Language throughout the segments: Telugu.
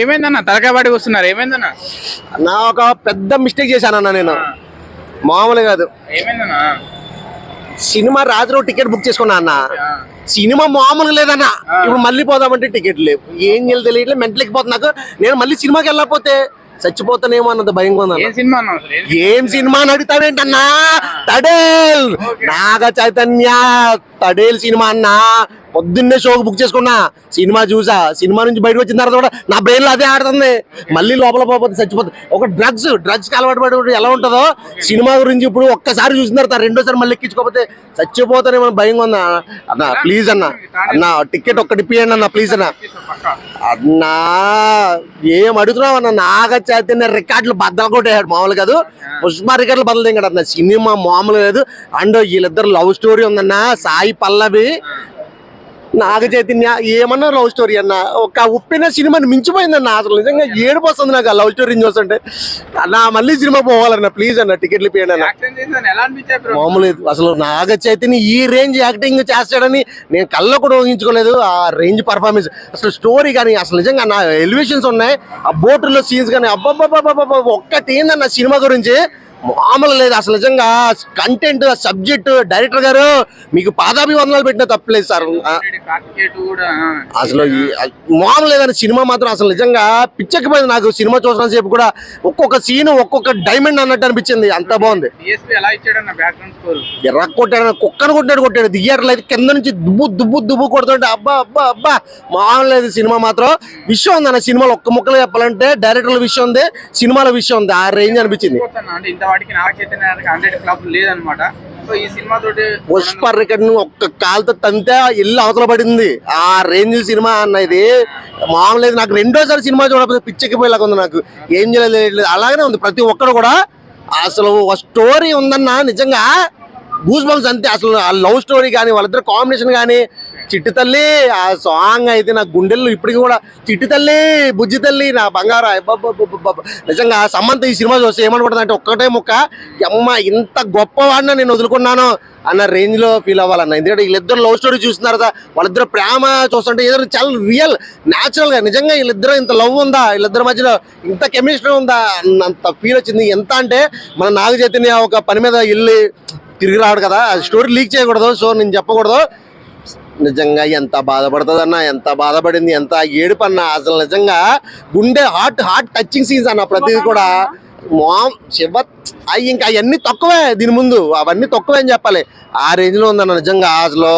ఏమైందన్న తలకాయ పాటికి వస్తున్నారు? ఏమైందన్న? నా ఒక పెద్ద మిస్టేక్ చేశానన్నా నేను. మామూలు కాదు. ఏమైందన్న? సినిమా రాత్రి టికెట్ బుక్ చేసుకున్నా అన్న. సినిమా మామూలుగా లేదన్నా. ఇప్పుడు మళ్ళీ పోదామంటే టికెట్ లేవు. ఏం చేయాలి తెలియట్లేదు. మెంటల్ ఎక్కిపోతుంది నాకు. నేను మళ్ళీ సినిమాకి వెళ్ళకపోతే చచ్చిపోతానేమో అన్నది భయంగా ఉంది. ఏం సినిమా అని అడుగుతావేంటన్నా? తడేల్ నాగ చైతన్య తడేల్ సినిమా అన్నా. పొద్దున్నే షోకి బుక్ చేసుకున్నా. సినిమా చూసా. సినిమా నుంచి బయటకు వచ్చిన తర్వాత కూడా నా బ్రెయిన్ లో అదే ఆడుతుంది. మళ్ళీ లోపల పోతే చచ్చిపోతుంది. ఒక డ్రగ్స్ కి అలవాటు పడి ఎలా ఉంటుందో సినిమా గురించి ఇప్పుడు ఒక్కసారి చూసిన తర్వాత రెండోసారి మళ్ళీ ఎక్కించుకోకపోతే చచ్చిపోతానేమో భయంగా ఉందా అన్న. ప్లీజ్ అన్న టికెట్ ఒక్కటి ఇప్పియండి అన్న ప్లీజ్ అన్న. అన్నా ఏం అడుగుతున్నావు అన్న? నాగ చైతన్య రికార్డులు బద్దలు కొట్టేయాడు. మామూలు కాదు. పుష్ప రికార్డులు బద్దలు దిగాడు అన్న. సినిమా మామూలు లేదు. అండ్ వీళ్ళిద్దరు లవ్ స్టోరీ ఉందన్న. సాయి పల్లవి నాగ చైతన్య ఏమన్నా లవ్ స్టోరీ అన్న. ఒక ఉప్పిన సినిమాని మించిపోయిందన్న. అసలు నిజంగా ఏడుపు వస్తుంది నాకు ఆ లవ్ స్టోరీని చూస్తుంటే. అన్న మళ్ళీ సినిమా పోవాలన్న ప్లీజ్ అన్న టికెట్లు ఇప్పియండి అన్న. మామూలు అసలు నాగ చైతన్య ఈ రేంజ్ యాక్టింగ్ చేస్తాడని నేను కళ్ళలో కూడా ఊహించుకోలేదు. ఆ రేంజ్ పర్ఫార్మెన్స్ అసలు స్టోరీ కానీ అసలు నిజంగా నా ఎలివేషన్స్ ఉన్నాయి. ఆ బోటుల్లో సీన్స్ కానీ అబ్బాబ్బాబ్బా ఒక్కటి ఏందన్న సినిమా గురించి మామూలు లేదు అసలు. నిజంగా కంటెంట్ సబ్జెక్ట్ డైరెక్టర్ గారు మీకు పాదాభివందనాలు పెట్టినా తప్పలేదు సార్. అసలు మామూలు లేదని సినిమా మాత్రం అసలు నిజంగా పిచ్చెక్కిపోయింది నాకు. సినిమా చూసిన సేపు కూడా ఒక్కొక్క సీన్ ఒక్కొక్క డైమండ్ అన్నట్టు అనిపించింది. అంత బాగుంది. ఎర్ర కొట్టాడు, కుక్కను కొట్టాడు. థియేటర్లు అయితే కింద నుంచి దుబ్బు కొడుతుంటే అబ్బా మామూలు లేదు. సినిమా మాత్రం విషయం ఉంది అన్న. సినిమాలో ఒక్క ముక్కలు చెప్పాలంటే డైరెక్టర్ల విషయం ఉంది, సినిమాల విషయం ఉంది. ఆ రేంజ్ అనిపించింది. పుష్ప రికార్డ్ ఒక్క కాలుతో తంతే ఇల్లు అవతల పడింది. ఆ రేంజ్ సినిమా అన్న ఇది మామూలు లేదు. నాకు రెండోసారి సినిమా చూడకపోతే పిచ్చెక్కిపోయేలాగా ఉంది నాకు. ఏం చేయలేదు అలాగనే ఉంది. ప్రతి ఒక్కరు కూడా అసలు స్టోరీ ఉందన్న. నిజంగా గూస్ బంప్స్ అంతే. అసలు ఆ లవ్ స్టోరీ కానీ వాళ్ళిద్దరు కాంబినేషన్ కానీ చిట్టి తల్లి ఆ సాంగ్ అయితే నా గుండెల్లో ఇప్పటికి కూడా చిట్టి తల్లి బుజ్జి తల్లి నా బంగారా నిజంగా. సమంత ఈ సినిమా చూస్తే ఏమనుకుంటుంది అంటే ఒక్కటే ముక్క అమ్మ ఇంత గొప్పవాడిన నేను వదులుకున్నాను అన్న రేంజ్ లో ఫీల్ అవ్వాలన్న. ఎందుకంటే వీళ్ళిద్దరు లవ్ స్టోరీ చూస్తున్నారు కదా. వాళ్ళిద్దరు ప్రేమ చూస్తుంటే ఏదో చాలా రియల్ న్యాచురల్ గా నిజంగా వీళ్ళిద్దరు ఇంత లవ్ ఉందా, వీళ్ళిద్దరి మధ్యలో ఇంత కెమిస్ట్రీ ఉందా అన్నంత ఫీల్ వచ్చింది. ఎంత అంటే మన నాగ చైతన్య ఒక పని మీద వెళ్ళి తిరిగి రావడు కదా. స్టోరీ లీక్ చేయకూడదు, సో నేను చెప్పకూడదు. నిజంగా ఎంత బాధపడుతుంది అన్న. ఎంత బాధపడింది, ఎంత ఏడుపు అన్న. అసలు నిజంగా గుండె హార్ట్ టచింగ్ సీన్స్ అన్న. ప్రతిదీ కూడా శివ ఇంకా అవన్నీ తక్కువే దీని ముందు. అవన్నీ తక్కువే అని చెప్పాలి. ఆ రేంజ్ లో ఉందన్న నిజంగా. అసలు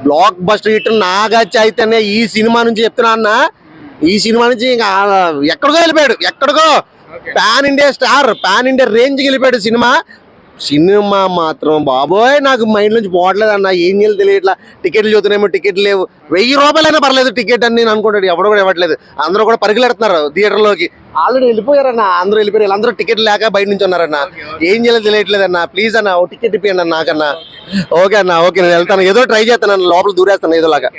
block buster hit Naga Chaitanya ఈ సినిమా నుంచి చెప్తున్నా అన్న. ఈ సినిమా నుంచి ఇంకా ఎక్కడికో వెళ్ళిపోయాడు. ఎక్కడికో pan India star, pan India రేంజ్కి వెళ్ళిపోయాడు సినిమా మాత్రం బాబోయ్ నాకు మైండ్ నుంచి పోవట్లేదు అన్న. ఏం చేయాలి తెలియట్లా. టికెట్లు చూస్తున్నామో టికెట్ లేవు. 1000 రూపాయలైనా పర్లేదు టికెట్ అని నేను అనుకుంటాడు. ఎవరు కూడా ఇవ్వట్లేదు. అందరూ కూడా పరిగెడుతున్నారు థియేటర్లోకి. ఆల్రెడీ వెళ్ళిపోయారన్న. అందరూ వెళ్ళిపోయారు. వీళ్ళందరూ టికెట్ లేక బయట నుంచి ఉన్నారన్న. ఏం చేయాలో తెలియట్లేదు అన్న. ప్లీజ్ అన్న ఓ టికెట్ ఇప్పియండి అన్న నాకన్నా. ఓకే అన్న, ఓకే నేను వెళ్తాను. ఏదో ట్రై చేస్తాను, లోపల దూరేస్తాను ఏదోలాగా.